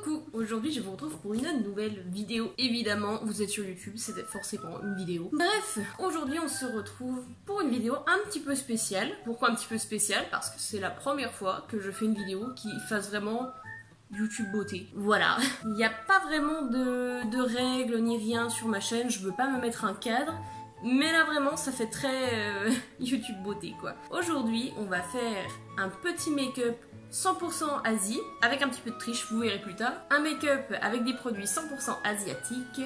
Coucou, aujourd'hui je vous retrouve pour une nouvelle vidéo. Évidemment, vous êtes sur YouTube, c'était forcément une vidéo. Bref, aujourd'hui on se retrouve pour une vidéo un petit peu spéciale. Pourquoi un petit peu spéciale? Parce que c'est la première fois que je fais une vidéo qui fasse vraiment YouTube beauté. Voilà, il n'y a pas vraiment de règles ni rien sur ma chaîne, je veux pas me mettre un cadre. Mais là vraiment ça fait très YouTube beauté quoi. Aujourd'hui on va faire un petit make-up 100% Asie, avec un petit peu de triche, vous verrez plus tard. Un make-up avec des produits 100% asiatiques.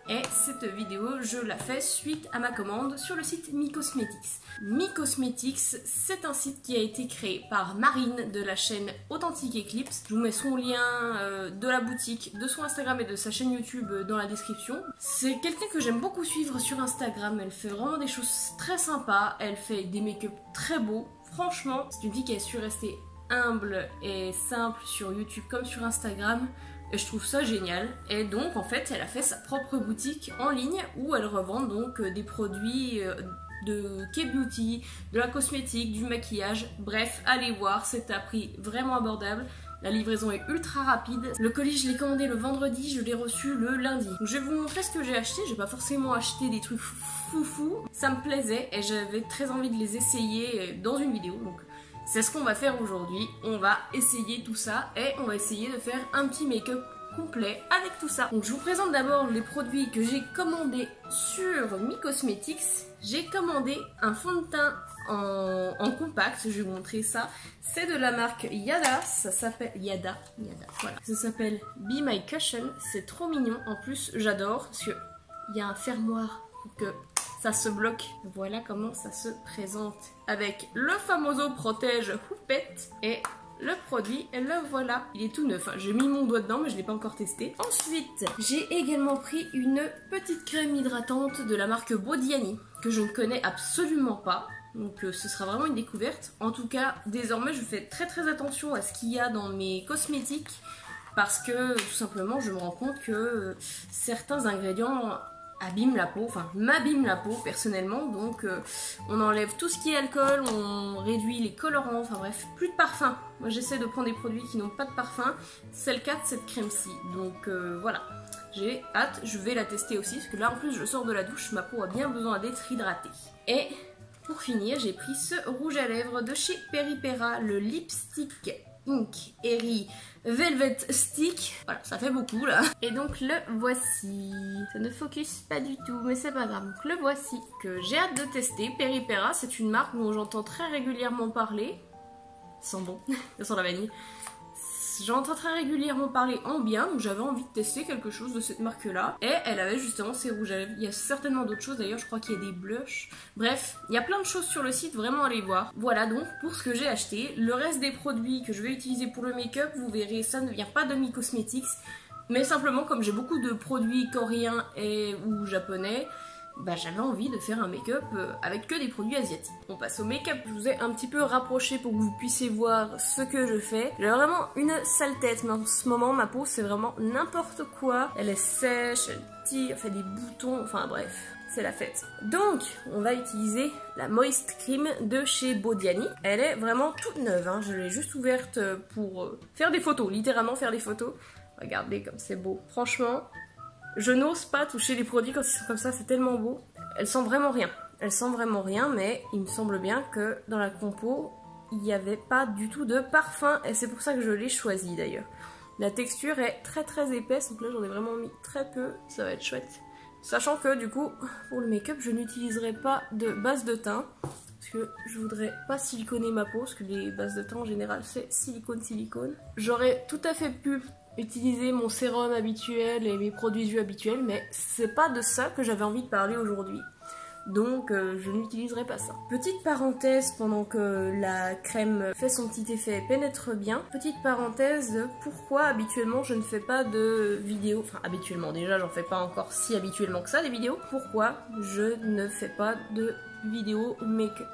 Et cette vidéo, je la fais suite à ma commande sur le site MiCosmetics. MiCosmetics, c'est un site qui a été créé par Marine de la chaîne Authentique Eclipse. Je vous mets son lien de la boutique, de son Instagram et de sa chaîne YouTube dans la description. C'est quelqu'un que j'aime beaucoup suivre sur Instagram. Elle fait vraiment des choses très sympas. Elle fait des make-up très beaux. Franchement, c'est une fille qui a su rester humble et simple sur YouTube comme sur Instagram. Et je trouve ça génial. Et donc en fait elle a fait sa propre boutique en ligne où elle revend donc des produits de K-beauty, de la cosmétique, du maquillage. Bref, allez voir, c'est à prix vraiment abordable. La livraison est ultra rapide. Le colis je l'ai commandé le vendredi, je l'ai reçu le lundi. Donc, je vais vous montrer ce que j'ai acheté. J'ai pas forcément acheté des trucs foufou. Ça me plaisait et j'avais très envie de les essayer dans une vidéo. Donc c'est ce qu'on va faire aujourd'hui, on va essayer tout ça et on va essayer de faire un petit make-up complet avec tout ça. Donc je vous présente d'abord les produits que j'ai commandés sur MiCosmetics. J'ai commandé un fond de teint en compact, je vais vous montrer ça. C'est de la marque Yada, ça s'appelle Yada, voilà. Ça s'appelle Be My Cushion, c'est trop mignon. En plus j'adore parce qu'il y a un fermoir pour que ça se bloque. Voilà comment ça se présente avec le famoso protège houppette et le produit, et le voilà. Il est tout neuf, hein. J'ai mis mon doigt dedans mais je l'ai pas encore testé. Ensuite, j'ai également pris une petite crème hydratante de la marque Bodiani que je ne connais absolument pas. Donc ce sera vraiment une découverte. En tout cas, désormais je fais très attention à ce qu'il y a dans mes cosmétiques parce que tout simplement je me rends compte que certains ingrédients abîme la peau, enfin m'abîme la peau personnellement, donc on enlève tout ce qui est alcool, on réduit les colorants, enfin bref, plus de parfum. Moi j'essaie de prendre des produits qui n'ont pas de parfum, c'est le cas de cette crème-ci, donc voilà, j'ai hâte, je vais la tester aussi, parce que là en plus je sors de la douche, ma peau a bien besoin d'être hydratée. Et pour finir, j'ai pris ce rouge à lèvres de chez Peripera, le Lipstick Ink Airy Velvet Stick. Voilà, ça fait beaucoup là. Et donc le voici. Ça ne focus pas du tout, mais c'est pas grave. Donc le voici que j'ai hâte de tester. Peripera, c'est une marque dont j'entends très régulièrement parler. Ça sent bon, ça sent la vanille. J'entends très régulièrement parler en bien, donc j'avais envie de tester quelque chose de cette marque-là. Et elle avait justement ces rouges à lèvres. Il y a certainement d'autres choses, d'ailleurs je crois qu'il y a des blushs. Bref, il y a plein de choses sur le site, vraiment allez voir. Voilà donc pour ce que j'ai acheté. Le reste des produits que je vais utiliser pour le make-up, vous verrez, ça ne vient pas de MiCosmetics. Mais simplement, comme j'ai beaucoup de produits coréens ou japonais, bah, j'avais envie de faire un make-up avec que des produits asiatiques. On passe au make-up. Je vous ai un petit peu rapproché pour que vous puissiez voir ce que je fais. J'ai vraiment une sale tête, mais en ce moment ma peau c'est vraiment n'importe quoi. Elle est sèche, elle tire, elle fait des boutons, enfin bref, c'est la fête. Donc on va utiliser la Moist Cream de chez Bodiani. Elle est vraiment toute neuve, hein. Je l'ai juste ouverte pour faire des photos, littéralement faire des photos. Regardez comme c'est beau, franchement. Je n'ose pas toucher les produits quand ils sont comme ça, c'est tellement beau. Elle sent vraiment rien. Elle sent vraiment rien, mais il me semble bien que dans la compo, il n'y avait pas du tout de parfum. Et c'est pour ça que je l'ai choisi d'ailleurs. La texture est très épaisse, donc là j'en ai vraiment mis très peu. Ça va être chouette. Sachant que du coup, pour le make-up, je n'utiliserai pas de base de teint. Parce que je voudrais pas siliconer ma peau, parce que les bases de teint en général c'est silicone. J'aurais tout à fait pu utiliser mon sérum habituel et mes produits yeux habituels, mais c'est pas de ça que j'avais envie de parler aujourd'hui. Donc je n'utiliserai pas ça. Petite parenthèse pendant que la crème fait son petit effet et pénètre bien. Petite parenthèse de pourquoi habituellement je ne fais pas de vidéos. Enfin habituellement, déjà j'en fais pas encore si habituellement que ça des vidéos. Pourquoi je ne fais pas de vidéos make-up?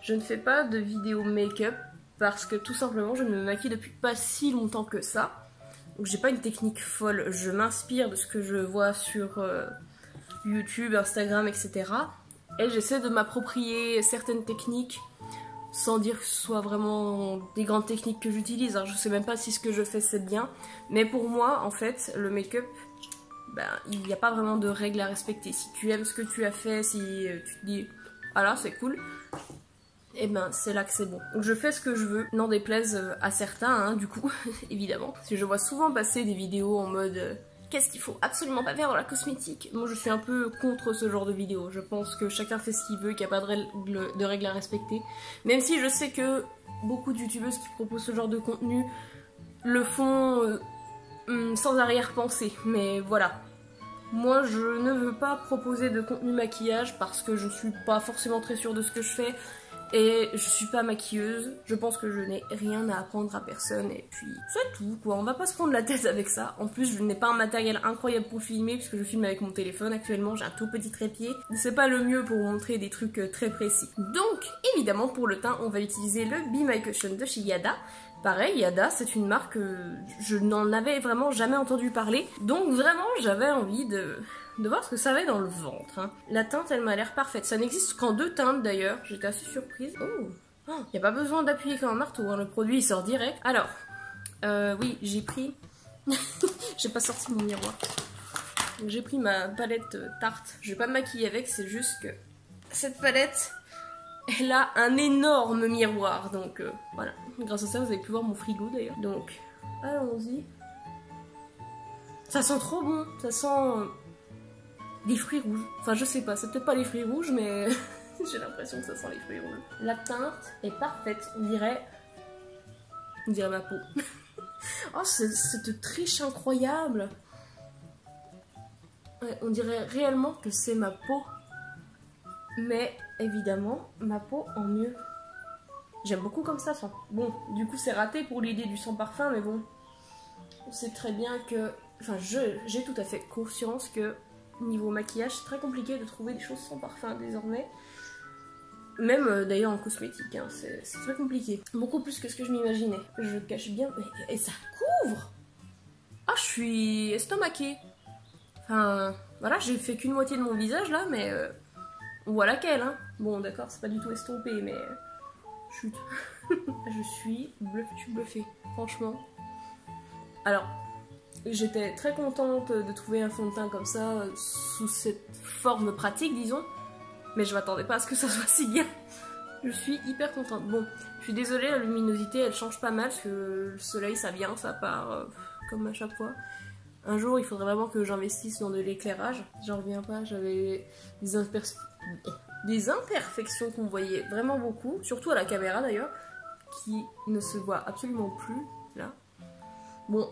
Je ne fais pas de vidéos make-up parce que tout simplement je ne me maquille depuis pas si longtemps que ça. Donc j'ai pas une technique folle, je m'inspire de ce que je vois sur YouTube, Instagram, etc. Et j'essaie de m'approprier certaines techniques sans dire que ce soit vraiment des grandes techniques que j'utilise, hein. Je sais même pas si ce que je fais c'est bien, mais pour moi en fait le make-up, ben, il n'y a pas vraiment de règles à respecter. Si tu aimes ce que tu as fait, si tu te dis voilà c'est cool, et ben c'est là que c'est bon. Donc je fais ce que je veux, n'en déplaise à certains hein, du coup évidemment, parce que je vois souvent passer des vidéos en mode qu'est-ce qu'il faut absolument pas faire dans la cosmétique. Moi je suis un peu contre ce genre de vidéos. Je pense que chacun fait ce qu'il veut, qu'il n'y a pas de règles à respecter. Même si je sais que beaucoup de youtubeuses qui proposent ce genre de contenu le font sans arrière-pensée. Mais voilà. Moi je ne veux pas proposer de contenu maquillage parce que je suis pas forcément très sûre de ce que je fais. Et je suis pas maquilleuse, je pense que je n'ai rien à apprendre à personne et puis c'est tout quoi, on va pas se prendre la tête avec ça. En plus je n'ai pas un matériel incroyable pour filmer puisque je filme avec mon téléphone actuellement, j'ai un tout petit trépied. C'est pas le mieux pour vous montrer des trucs très précis. Donc évidemment pour le teint on va utiliser le Be My Cushion de chez Yada. Pareil, Yada, c'est une marque je n'en avais vraiment jamais entendu parler. Donc vraiment j'avais envie de voir ce que ça avait dans le ventre. Hein. La teinte, elle m'a l'air parfaite. Ça n'existe qu'en 2 teintes d'ailleurs. J'étais assez surprise. Oh, y a pas besoin d'appuyer comme un marteau. Hein. Le produit, il sort direct. Alors, oui, j'ai pris... j'ai pas sorti mon miroir. J'ai pris ma palette Tarte. Je vais pas me maquiller avec, c'est juste que cette palette, elle a un énorme miroir. Donc, voilà. Grâce à ça, vous avez pu voir mon frigo d'ailleurs. Donc, allons-y. Ça sent trop bon. Ça sent... des fruits rouges. Enfin, je sais pas, c'est peut-être pas les fruits rouges, mais j'ai l'impression que ça sent les fruits rouges. La teinte est parfaite, on dirait ma peau. Oh, cette triche incroyable. Ouais, on dirait réellement que c'est ma peau. Mais évidemment, ma peau en mieux. J'aime beaucoup comme ça. Bon, du coup, c'est raté pour l'idée du sans parfum, mais bon, on sait très bien que... Enfin, j'ai tout à fait conscience que niveau maquillage, c'est très compliqué de trouver des choses sans parfum désormais. Même d'ailleurs en cosmétique, hein, c'est très compliqué. Beaucoup plus que ce que je m'imaginais. Je cache bien... Et ça couvre! Ah, je suis estomaquée. Enfin, voilà, j'ai fait qu'une moitié de mon visage là, mais... on voit laquelle, hein. Bon, d'accord, c'est pas du tout estompé, mais... chut. Je suis bluffée, franchement. Alors... j'étais très contente de trouver un fond de teint comme ça, sous cette forme pratique, disons. Mais je m'attendais pas à ce que ça soit si bien. Je suis hyper contente. Bon, je suis désolée, la luminosité, elle change pas mal, parce que le soleil, ça vient, ça part, comme à chaque fois. Un jour, il faudrait vraiment que j'investisse dans de l'éclairage. J'en reviens pas, j'avais des imperfections qu'on voyait vraiment beaucoup, surtout à la caméra d'ailleurs, qui ne se voient absolument plus, là. Bon,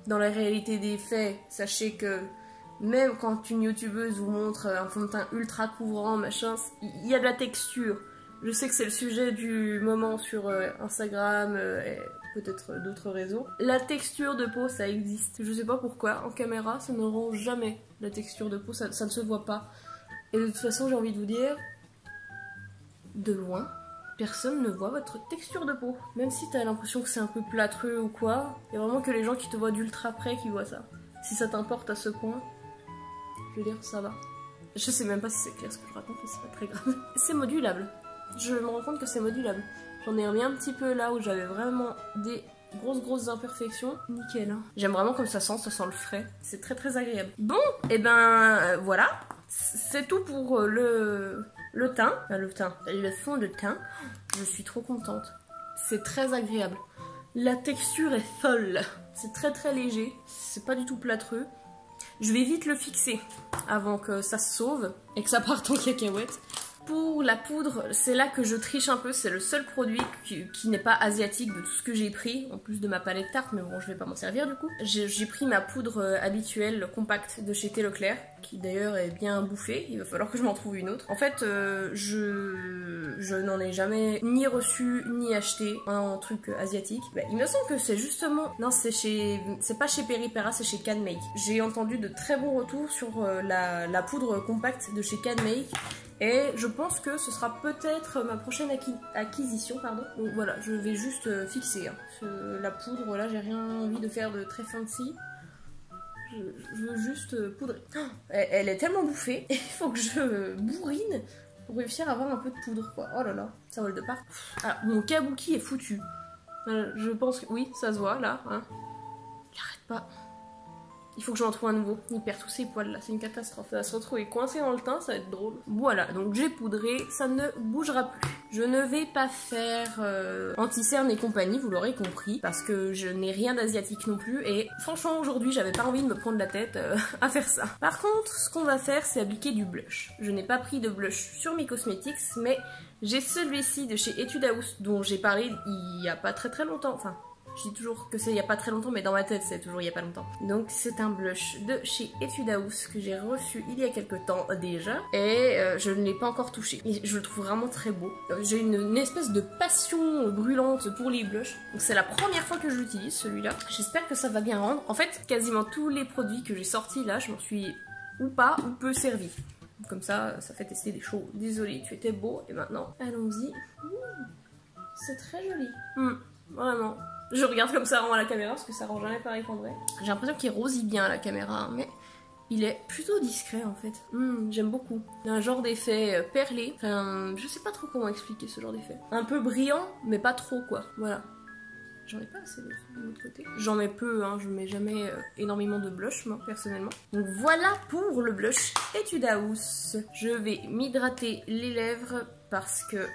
dans la réalité des faits, sachez que même quand une youtubeuse vous montre un fond de teint ultra couvrant, machin, il y a de la texture. Je sais que c'est le sujet du moment sur Instagram et peut-être d'autres réseaux. La texture de peau, ça existe. Je sais pas pourquoi, en caméra, ça ne rend jamais la texture de peau, ça ne se voit pas. Et de toute façon, j'ai envie de vous dire, de loin, personne ne voit votre texture de peau. Même si t'as l'impression que c'est un peu plâtreux ou quoi, il y a vraiment que les gens qui te voient d'ultra près qui voient ça. Si ça t'importe à ce point, je veux dire, ça va. Je sais même pas si c'est clair ce que je raconte, mais c'est pas très grave. C'est modulable. Je me rends compte que c'est modulable. J'en ai remis un petit peu là où j'avais vraiment des grosses imperfections. Nickel, hein. J'aime vraiment comme ça sent le frais. C'est très agréable. Bon, et ben voilà. C'est tout pour le teint. Le fond de teint. Je suis trop contente. C'est très agréable. La texture est folle. C'est très léger. C'est pas du tout plâtreux. Je vais vite le fixer avant que ça se sauve et que ça parte en cacahuète. Pour la poudre, c'est là que je triche un peu, c'est le seul produit qui n'est pas asiatique de tout ce que j'ai pris, en plus de ma palette Tarte, mais bon, je vais pas m'en servir du coup. J'ai pris ma poudre habituelle, compacte de chez Thé Leclerc, qui d'ailleurs est bien bouffée, il va falloir que je m'en trouve une autre. En fait, je n'en ai jamais ni reçu, ni acheté un truc asiatique. Bah, il me semble que c'est justement... Non, c'est pas chez Peripera, c'est chez Can Make. J'ai entendu de très bons retours sur la poudre compacte de chez Can Make. Et je pense que ce sera peut-être ma prochaine acquisition, pardon. Donc voilà, je vais juste fixer. Hein. La poudre, là, j'ai rien envie de faire de très fancy. Je veux juste poudrer. Oh, elle est tellement bouffée, il faut que je bourrine réussir à avoir un peu de poudre quoi. Oh là là, ça vole de part. Alors, mon kabuki est foutu. Je pense que oui, ça se voit là. Hein. Il arrête pas. Il faut que j'en trouve un nouveau. Il perd tous ses poils là, c'est une catastrophe. Ça va se retrouver coincé dans le teint, ça va être drôle. Voilà, donc j'ai poudré, ça ne bougera plus. Je ne vais pas faire anti-cerne et compagnie, vous l'aurez compris, parce que je n'ai rien d'asiatique non plus. Et franchement, aujourd'hui, j'avais pas envie de me prendre la tête à faire ça. Par contre, ce qu'on va faire, c'est appliquer du blush. Je n'ai pas pris de blush sur mes cosmétiques, mais j'ai celui-ci de chez Etude House, dont j'ai parlé il y a pas très longtemps. Enfin, je dis toujours que c'est il y a pas très longtemps, mais dans ma tête c'est toujours il y a pas longtemps. Donc c'est un blush de chez Etude House que j'ai reçu il y a quelques temps déjà. Et je ne l'ai pas encore touché. Et je le trouve vraiment très beau. J'ai une espèce de passion brûlante pour les blushs. Donc c'est la première fois que je l'utilise celui-là. J'espère que ça va bien rendre. En fait, quasiment tous les produits que j'ai sortis là, je m'en suis ou pas ou peu servi. Comme ça, ça fait tester des choses. Désolée, tu étais beau. Et maintenant, allons-y. C'est très joli. Vraiment. Je regarde comme ça rend à la caméra parce que ça rend jamais pareil qu'en vrai. J'ai l'impression qu'il rosit bien à la caméra, mais il est plutôt discret en fait. J'aime beaucoup. Il y a un genre d'effet perlé. Enfin, je sais pas trop comment expliquer ce genre d'effet. Un peu brillant, mais pas trop quoi. Voilà. J'en ai pas assez de l'autre côté. J'en mets peu, hein, je mets jamais énormément de blush moi personnellement. Donc voilà pour le blush Etude House. Je vais m'hydrater les lèvres parce que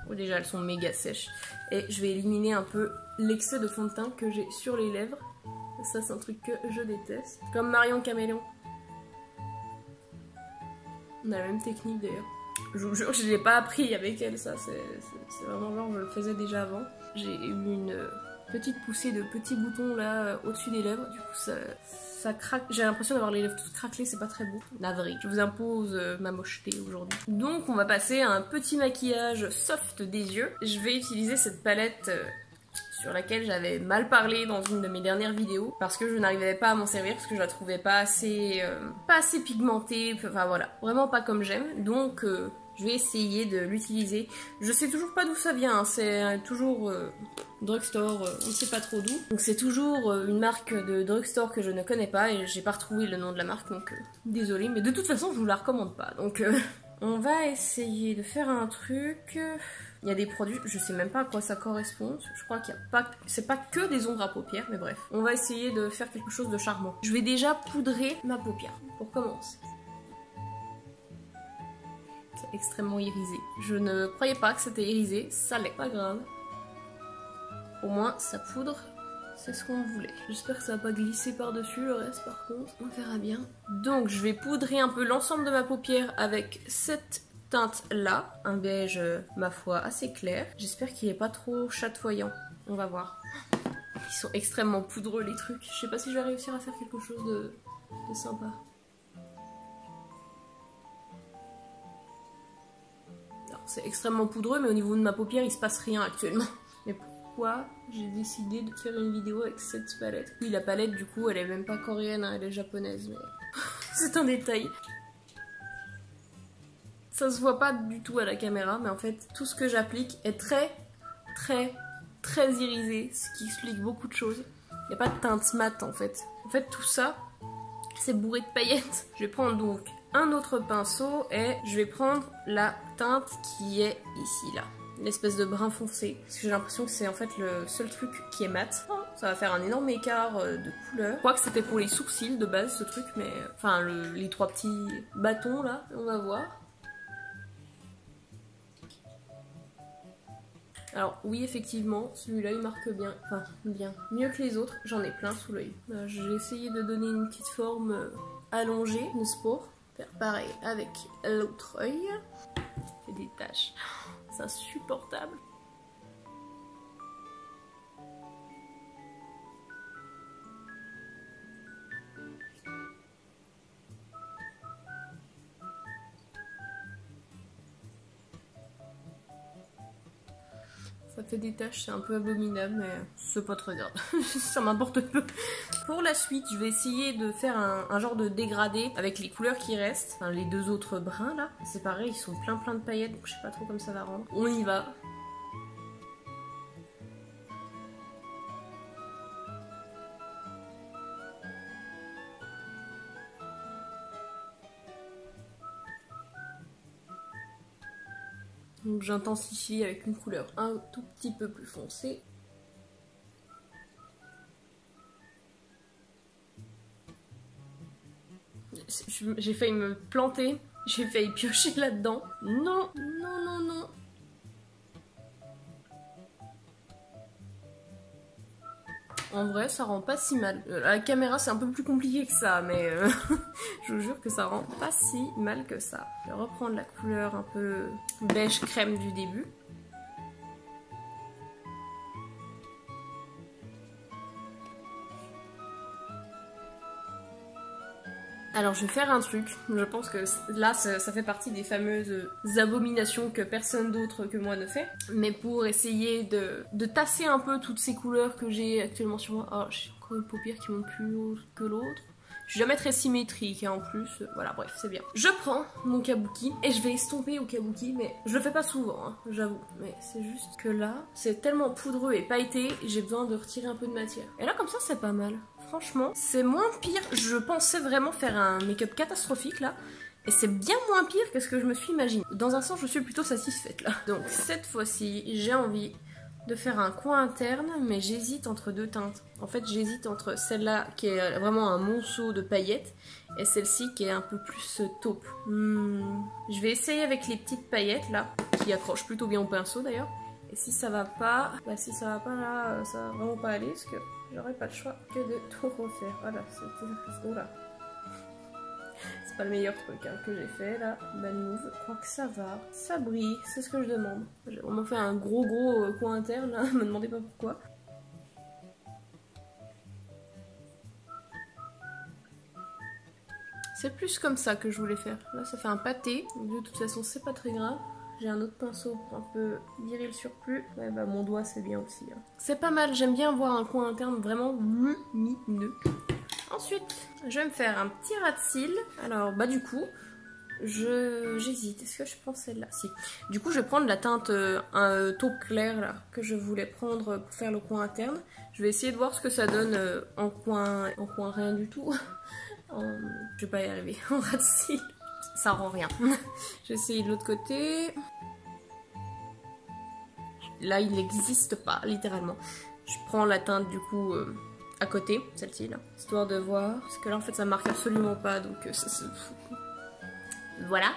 déjà elles sont méga sèches. Et je vais éliminer un peu l'excès de fond de teint que j'ai sur les lèvres. Ça c'est un truc que je déteste. Comme Marion Caméléon. On a la même technique d'ailleurs. Je vous jure, je l'ai pas appris avec elle ça. C'est vraiment genre je le faisais déjà avant. J'ai eu une petite poussée de petits boutons là au-dessus des lèvres. Du coup ça craque. J'ai l'impression d'avoir les lèvres toutes craquelées, c'est pas très beau. Navré. Je vous impose ma mocheté aujourd'hui. Donc on va passer à un petit maquillage soft des yeux. Je vais utiliser cette palette sur laquelle j'avais mal parlé dans une de mes dernières vidéos parce que je n'arrivais pas à m'en servir, parce que je la trouvais pas assez pigmentée, enfin voilà, vraiment pas comme j'aime. Donc je vais essayer de l'utiliser. Je sais toujours pas d'où ça vient, hein. C'est toujours drugstore, on ne sait pas trop d'où. Donc c'est toujours une marque de drugstore que je ne connais pas et j'ai pas retrouvé le nom de la marque, donc désolée, mais de toute façon je vous la recommande pas. Donc on va essayer de faire un truc. Il y a des produits, je sais même pas à quoi ça correspond. Je crois qu'il y a pas, c'est pas que des ombres à paupières, mais bref. On va essayer de faire quelque chose de charmant. Je vais déjà poudrer ma paupière pour commencer. C'est extrêmement irisé. Je ne croyais pas que c'était irisé, ça l'est, pas grave. Au moins, ça poudre, c'est ce qu'on voulait. J'espère que ça va pas glisser par-dessus le reste par contre, on verra bien. Donc je vais poudrer un peu l'ensemble de ma paupière avec cette teinte là, un beige ma foi assez clair. J'espère qu'il est pas trop chatoyant, on va voir. Ils sont extrêmement poudreux les trucs, je sais pas si je vais réussir à faire quelque chose de sympa. C'est extrêmement poudreux, mais au niveau de ma paupière il se passe rien actuellement. Mais pourquoi j'ai décidé de faire une vidéo avec cette palette? Oui, la palette du coup elle est même pas coréenne, hein, elle est japonaise, mais c'est un détail. Ça se voit pas du tout à la caméra, mais en fait tout ce que j'applique est très irisé, ce qui explique beaucoup de choses. Il n'y a pas de teinte mat en fait. En fait tout ça c'est bourré de paillettes. Je vais prendre donc un autre pinceau et je vais prendre la teinte qui est ici là. L'espèce de brun foncé. Parce que j'ai l'impression que c'est en fait le seul truc qui est mat. Ça va faire un énorme écart de couleur. Je crois que c'était pour les sourcils de base ce truc, mais... Enfin les trois petits bâtons là, on va voir. Alors oui effectivement, celui-là il marque bien, enfin bien, mieux que les autres, j'en ai plein sous l'œil. J'ai essayé de donner une petite forme allongée, n'est-ce pas? Faire pareil avec l'autre œil. C'est des taches, c'est insupportable. Ça fait des taches, c'est un peu abominable, mais c'est pas très grave. Ça m'importe peu. Pour la suite, je vais essayer de faire un genre de dégradé avec les couleurs qui restent. Enfin, les deux autres bruns là. C'est pareil, ils sont plein de paillettes, donc je sais pas trop comme ça va rendre. On y va. Donc j'intensifie avec une couleur un tout petit peu plus foncée. J'ai failli me planter, j'ai failli piocher là-dedans. Non, non, non, non. En vrai, ça rend pas si mal. À la caméra, c'est un peu plus compliqué que ça, mais je vous jure que ça rend pas si mal que ça. Je vais reprendre la couleur un peu beige crème du début. Alors je vais faire un truc, je pense que là ça fait partie des fameuses abominations que personne d'autre que moi ne fait. Mais pour essayer de tasser un peu toutes ces couleurs que j'ai actuellement sur moi. Oh, j'ai encore une paupière qui monte plus haut que l'autre. Je suis jamais très symétrique hein, en plus, voilà bref c'est bien. Je prends mon kabuki et je vais estomper au kabuki, mais je le fais pas souvent hein, j'avoue. Mais c'est juste que là, c'est tellement poudreux et pailleté, j'ai besoin de retirer un peu de matière. Et là comme ça c'est pas mal. Franchement, c'est moins pire. Je pensais vraiment faire un make-up catastrophique là. Et c'est bien moins pire que ce que je me suis imaginé. Dans un sens, je suis plutôt satisfaite là. Donc cette fois-ci, j'ai envie de faire un coin interne, mais j'hésite entre deux teintes. En fait, j'hésite entre celle-là qui est vraiment un monceau de paillettes et celle-ci qui est un peu plus taupe. Je vais essayer avec les petites paillettes là, qui accrochent plutôt bien au pinceau d'ailleurs. Et si ça va pas, là, ça va vraiment pas aller parce que j'aurai pas le choix que de tout refaire. Voilà, c'était... Oula. C'est pas le meilleur truc hein, que j'ai fait là. Bad move. Je crois que ça va. Ça brille, c'est ce que je demande. On m'a fait un gros coin interne là, me demandez pas pourquoi. C'est plus comme ça que je voulais faire. Là ça fait un pâté. De toute façon c'est pas très grave. J'ai un autre pinceau pour un peu virer le surplus. Ouais, bah mon doigt c'est bien aussi. Hein. C'est pas mal, j'aime bien avoir un coin interne vraiment lumineux. Ensuite, je vais me faire un petit ras de cils. Alors, bah du coup, j'hésite. Est-ce que je prends celle-là? Si. Du coup, je vais prendre la teinte taupe claire là, que je voulais prendre pour faire le coin interne. Je vais essayer de voir ce que ça donne en coin rien du tout. Je vais pas y arriver en ras de cils. Ça rend rien. Je vais essayer de l'autre côté. Là, il n'existe pas, littéralement. Je prends la teinte du coup à côté, celle-ci là, histoire de voir. Parce que là, en fait, ça marque absolument pas, donc voilà.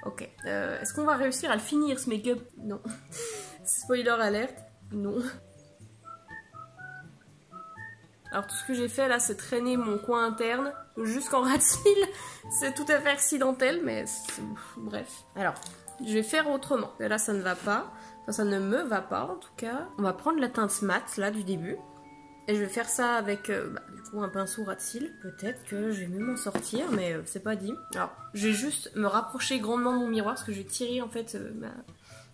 Ok. Est-ce qu'on va réussir à le finir ce make-up? Non. Spoiler alerte. Non. Alors tout ce que j'ai fait là, c'est traîner mon coin interne jusqu'en ras de cils. C'est tout à fait accidentel, mais bref. Alors, je vais faire autrement. Et là, ça ne va pas. Enfin, ça ne me va pas en tout cas. On va prendre la teinte mat là du début. Et je vais faire ça avec du coup un pinceau ras de cils. Peut-être que je vais mieux m'en sortir, mais c'est pas dit. Alors, je vais juste me rapprocher grandement de mon miroir parce que je vais tirer en fait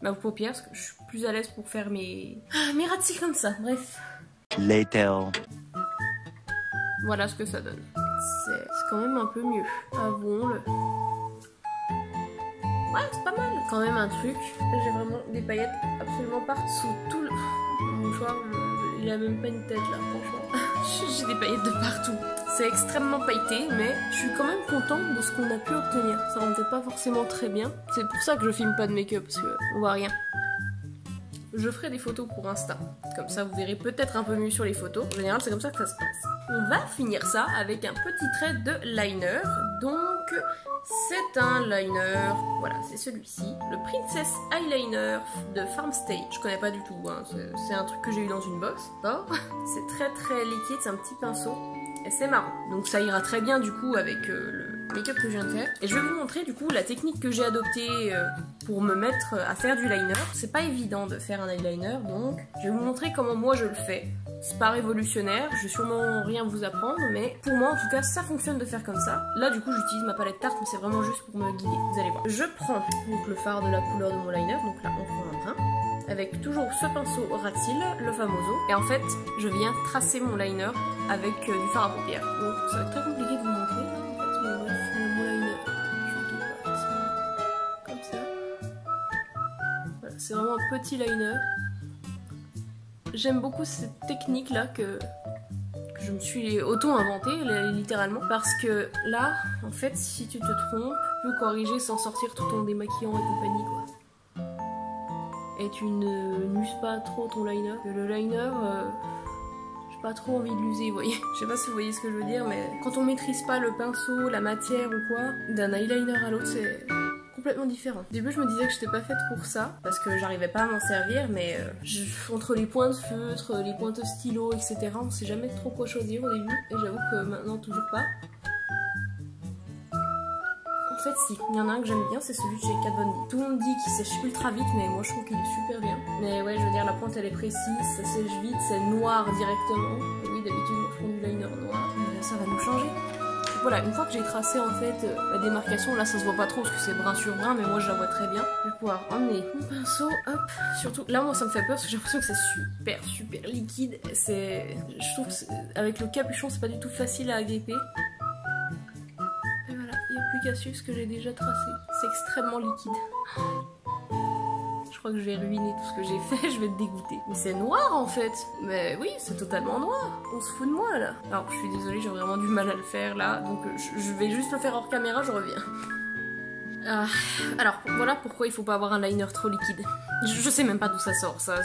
ma paupière parce que je suis plus à l'aise pour faire mes ras de cils comme ça. Bref. Later. Voilà ce que ça donne. C'est quand même un peu mieux. Avouons-le. Ouais, c'est pas mal. Quand même un truc. J'ai vraiment des paillettes absolument partout. Tout le... Mon mouchoir, il a même pas une tête là, franchement. J'ai des paillettes de partout. C'est extrêmement pailleté, mais je suis quand même contente de ce qu'on a pu obtenir. Ça rendait pas forcément très bien. C'est pour ça que je filme pas de make-up, parce qu'on voit rien. Je ferai des photos pour Insta. Comme ça, vous verrez peut-être un peu mieux sur les photos. En général, c'est comme ça que ça se passe. On va finir ça avec un petit trait de liner. Donc, c'est un liner. Voilà, c'est celui-ci. Le Princess Eyeliner de Farmstay. Je connais pas du tout. Hein. C'est un truc que j'ai eu dans une box. C'est très très liquide. C'est un petit pinceau. Et c'est marron. Donc ça ira très bien du coup avec le make-up que je viens de faire. Et je vais vous montrer du coup la technique que j'ai adoptée pour me mettre à faire du liner. C'est pas évident de faire un eyeliner, donc je vais vous montrer comment moi je le fais. C'est pas révolutionnaire, je vais sûrement rien vous apprendre, mais pour moi en tout cas ça fonctionne de faire comme ça. Là du coup j'utilise ma palette Tarte, mais c'est vraiment juste pour me guider, vous allez voir. Je prends donc le fard de la couleur de mon liner, donc là on prend un brun. Avec toujours ce pinceau ras de cils, le Famoso. Et en fait, je viens tracer mon liner avec du fard à paupières. Donc ça va être très compliqué de vous montrer. En fait, mais bref, mon liner, je le passe comme ça. Voilà, c'est vraiment un petit liner. J'aime beaucoup cette technique là que je me suis auto-inventé littéralement, parce que là, en fait, si tu te trompes, tu peux corriger sans sortir tout ton démaquillant et compagnie, quoi. Et tu n'uses pas trop ton liner. Le liner, j'ai pas trop envie de l'user, vous voyez. Je sais pas si vous voyez ce que je veux dire, mais quand on maîtrise pas le pinceau, la matière ou quoi, d'un eyeliner à l'autre, c'est complètement différent. Au début, je me disais que j'étais pas faite pour ça, parce que j'arrivais pas à m'en servir, mais entre les points de feutre, les pointes de stylo, etc., on sait jamais trop quoi choisir au début, et j'avoue que maintenant, toujours pas. En fait, si, il y en a un que j'aime bien, c'est celui de chez Kat Von D. Tout le monde dit qu'il sèche ultra vite, mais moi je trouve qu'il est super bien. Mais ouais, je veux dire, la pointe elle est précise, ça sèche vite, c'est noir directement. Et oui, d'habitude, moi je prends du liner noir, mais là ça va nous changer. Voilà, une fois que j'ai tracé en fait la démarcation, là ça se voit pas trop parce que c'est brun sur brun, mais moi je la vois très bien. Je vais pouvoir emmener mon pinceau, hop. Surtout, là moi ça me fait peur parce que j'ai l'impression que c'est super liquide. Je trouve qu'avec le capuchon c'est pas du tout facile à agripper. Et voilà, il n'y a plus qu'à suivre ce que j'ai déjà tracé. C'est extrêmement liquide. Je crois que je vais ruiner tout ce que j'ai fait, je vais être dégoûtée. Mais c'est noir en fait. Mais oui, c'est totalement noir. On se fout de moi là. Alors je suis désolée, j'ai vraiment du mal à le faire là. Donc je vais juste le faire hors caméra, je reviens. Alors voilà pourquoi il faut pas avoir un liner trop liquide. Je sais même pas d'où ça sort ça.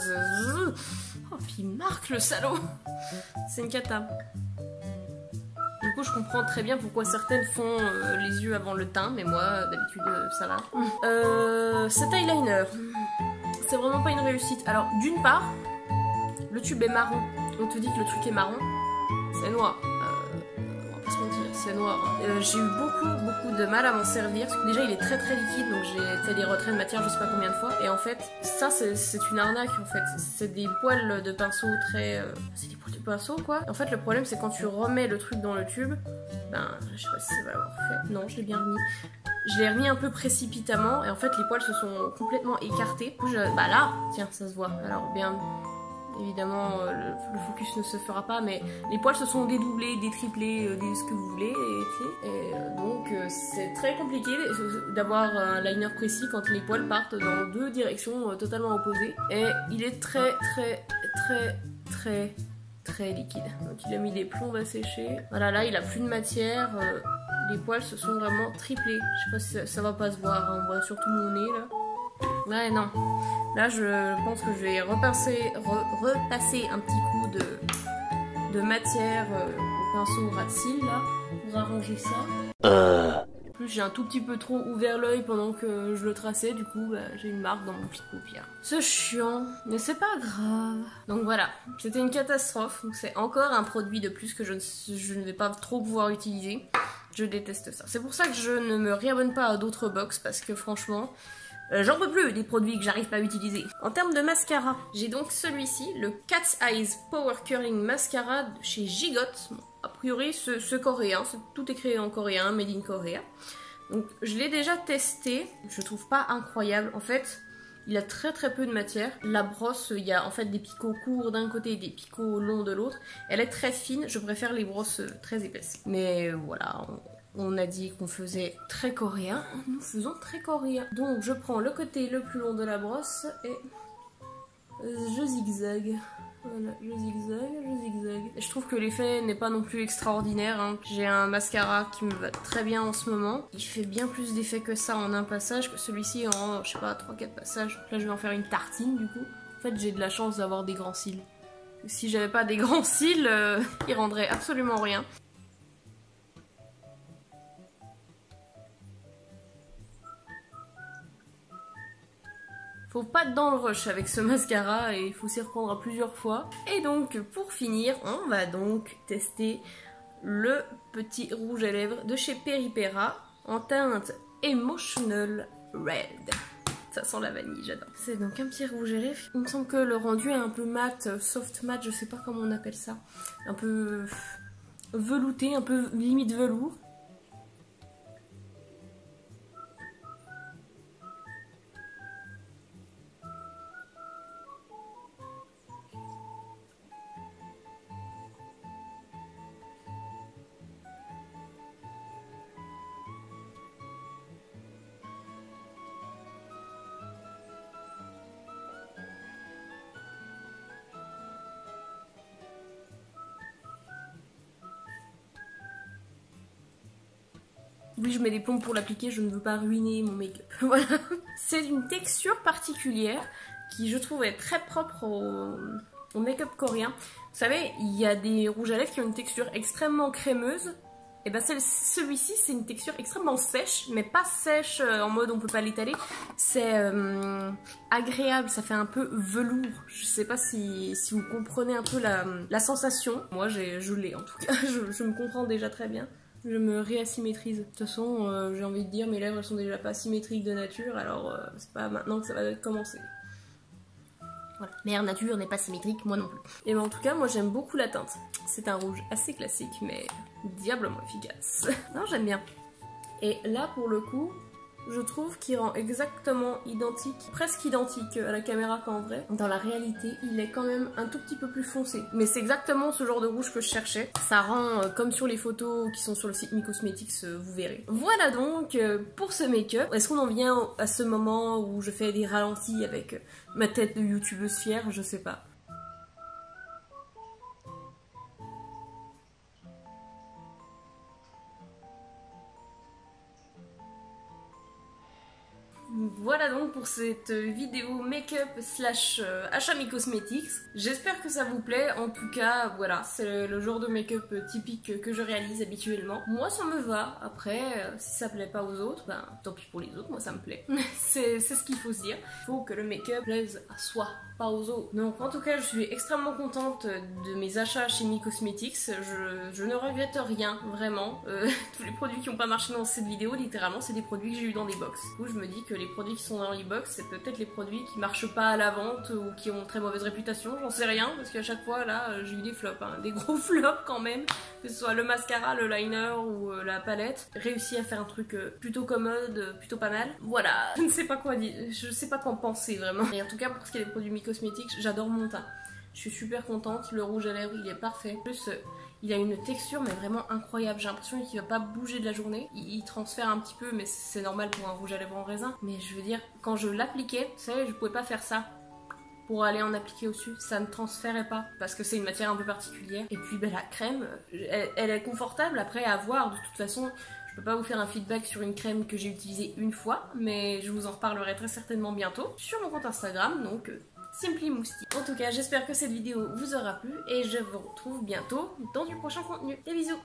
Oh puis il marque le salaud. C'est une cata. Du coup, je comprends très bien pourquoi certaines font les yeux avant le teint, mais moi, d'habitude, ça va. Cet eyeliner, c'est vraiment pas une réussite. Alors, d'une part, le tube est marron. On te dit que le truc est marron, c'est noir. On va pas se mentir, c'est noir. J'ai eu beaucoup de mal à m'en servir. Parce que déjà, il est très liquide, donc j'ai fait des retraits de matière je sais pas combien de fois. Et en fait, ça, c'est une arnaque, en fait. C'est des poils de pinceau très... c'est des poils de pinceau, quoi. En fait, le problème, c'est quand tu remets le truc dans le tube, ben, je sais pas si ça va l'avoir fait. Non, je l'ai bien remis. Je l'ai remis un peu précipitamment, et en fait, les poils se sont complètement écartés. Du coup, bah là, tiens, ça se voit. Alors, bien... Évidemment, le focus ne se fera pas, mais les poils se sont dédoublés, détriplés, ce que vous voulez. Et donc, c'est très compliqué d'avoir un liner précis quand les poils partent dans deux directions totalement opposées. Et il est très liquide. Donc, il a mis des plombs à sécher. Voilà, là, il a plus de matière. Les poils se sont vraiment triplés. Je sais pas si ça va pas se voir, hein. On voit surtout mon nez, là. Ouais, non. Là, je pense que je vais repasser un petit coup de matière au pinceau ras de cils, là, pour arranger ça. En plus, j'ai un tout petit peu trop ouvert l'œil pendant que je le traçais, du coup, bah, j'ai une marque dans mon pli de paupière. C'est chiant, mais c'est pas grave. Donc voilà, c'était une catastrophe. C'est encore un produit de plus que je ne vais pas trop pouvoir utiliser. Je déteste ça. C'est pour ça que je ne me réabonne pas à d'autres box, parce que franchement... j'en peux plus des produits que j'arrive pas à utiliser. En termes de mascara, j'ai donc celui-ci, le Cat's Eyes Power Curling Mascara de chez Gigot. Bon, a priori, ce coréen, tout est créé en coréen, made in Korea. Donc, je l'ai déjà testé, je trouve pas incroyable. En fait, il a très peu de matière. La brosse, il y a en fait des picots courts d'un côté et des picots longs de l'autre. Elle est très fine, je préfère les brosses très épaisses. Mais voilà... On a dit qu'on faisait très coréen, nous faisons très coréen. Donc je prends le côté le plus long de la brosse et je zigzague. Voilà, je zigzague. Et je trouve que l'effet n'est pas non plus extraordinaire, hein. J'ai un mascara qui me va très bien en ce moment. Il fait bien plus d'effet que ça en un passage que celui-ci en, je sais pas, 3-4 passages. Là je vais en faire une tartine du coup. En fait j'ai de la chance d'avoir des grands cils. Si j'avais pas des grands cils, ils rendraient absolument rien. Faut pas être dans le rush avec ce mascara et il faut s'y reprendre à plusieurs fois. Et donc pour finir, on va donc tester le petit rouge à lèvres de chez Peripera en teinte Emotional Red. Ça sent la vanille, j'adore. C'est donc un petit rouge à lèvres. Il me semble que le rendu est un peu mat, soft mat, je sais pas comment on appelle ça. Un peu velouté, un peu limite velours. Oui, je mets des plombs pour l'appliquer, je ne veux pas ruiner mon make-up. Voilà. C'est une texture particulière qui, je trouve, est très propre au make-up coréen. Vous savez, il y a des rouges à lèvres qui ont une texture extrêmement crémeuse. Et ben celui-ci, c'est une texture extrêmement sèche, mais pas sèche en mode on peut pas l'étaler. C'est agréable, ça fait un peu velours. Je sais pas si vous comprenez un peu la sensation. Moi, je l'ai en tout cas, je me comprends déjà très bien. Je me réasymétrise. De toute façon, j'ai envie de dire, mes lèvres elles sont déjà pas symétriques de nature, alors c'est pas maintenant que ça va commencer. Voilà. Mère nature n'est pas symétrique, moi non plus. Et ben en tout cas, moi j'aime beaucoup la teinte. C'est un rouge assez classique, mais diablement efficace. Non, j'aime bien. Et là, pour le coup, je trouve qu'il rend exactement identique, presque identique à la caméra qu'en vrai. Dans la réalité, il est quand même un tout petit peu plus foncé. Mais c'est exactement ce genre de rouge que je cherchais. Ça rend comme sur les photos qui sont sur le site Me Cosmetics, vous verrez. Voilà donc pour ce make-up. Est-ce qu'on en vient à ce moment où je fais des ralentis avec ma tête de youtubeuse fière? Je sais pas. Voilà donc pour cette vidéo make-up slash achat Me Cosmetics. J'espère que ça vous plaît. En tout cas, voilà, c'est le genre de make-up typique que je réalise habituellement. Moi, ça me va. Après, si ça plaît pas aux autres, ben tant pis pour les autres, moi ça me plaît. C'est ce qu'il faut se dire. Il faut que le make-up plaise à soi, pas aux autres. Donc en tout cas, je suis extrêmement contente de mes achats chez Me Cosmetics. Je ne regrette rien, vraiment. Tous les produits qui n'ont pas marché dans cette vidéo, littéralement, c'est des produits que j'ai eu dans des box. Du coup, je me dis que les produits qui sont dans les box, c'est peut-être les produits qui marchent pas à la vente ou qui ont très mauvaise réputation, j'en sais rien, parce qu'à chaque fois, là, j'ai eu des flops, hein, des gros flops quand même, que ce soit le mascara, le liner ou la palette. Réussi à faire un truc plutôt commode, plutôt pas mal. Voilà, je ne sais pas quoi dire, je sais pas quoi en penser vraiment. Et en tout cas, pour ce qui est des produits Me Cosmetics, j'adore mon teint. Je suis super contente, le rouge à lèvres il est parfait. En plus, il a une texture mais vraiment incroyable. J'ai l'impression qu'il va pas bouger de la journée. Il transfère un petit peu, mais c'est normal pour un rouge à lèvres en raisin. Mais je veux dire, quand je l'appliquais, vous savez, je pouvais pas faire ça pour aller en appliquer au-dessus. Ça ne transférait pas parce que c'est une matière un peu particulière. Et puis ben, la crème, elle est confortable après à voir. De toute façon, je peux pas vous faire un feedback sur une crème que j'ai utilisée une fois, mais je vous en reparlerai très certainement bientôt sur mon compte Instagram, donc Simply Mousti. En tout cas, j'espère que cette vidéo vous aura plu et je vous retrouve bientôt dans du prochain contenu. Des bisous!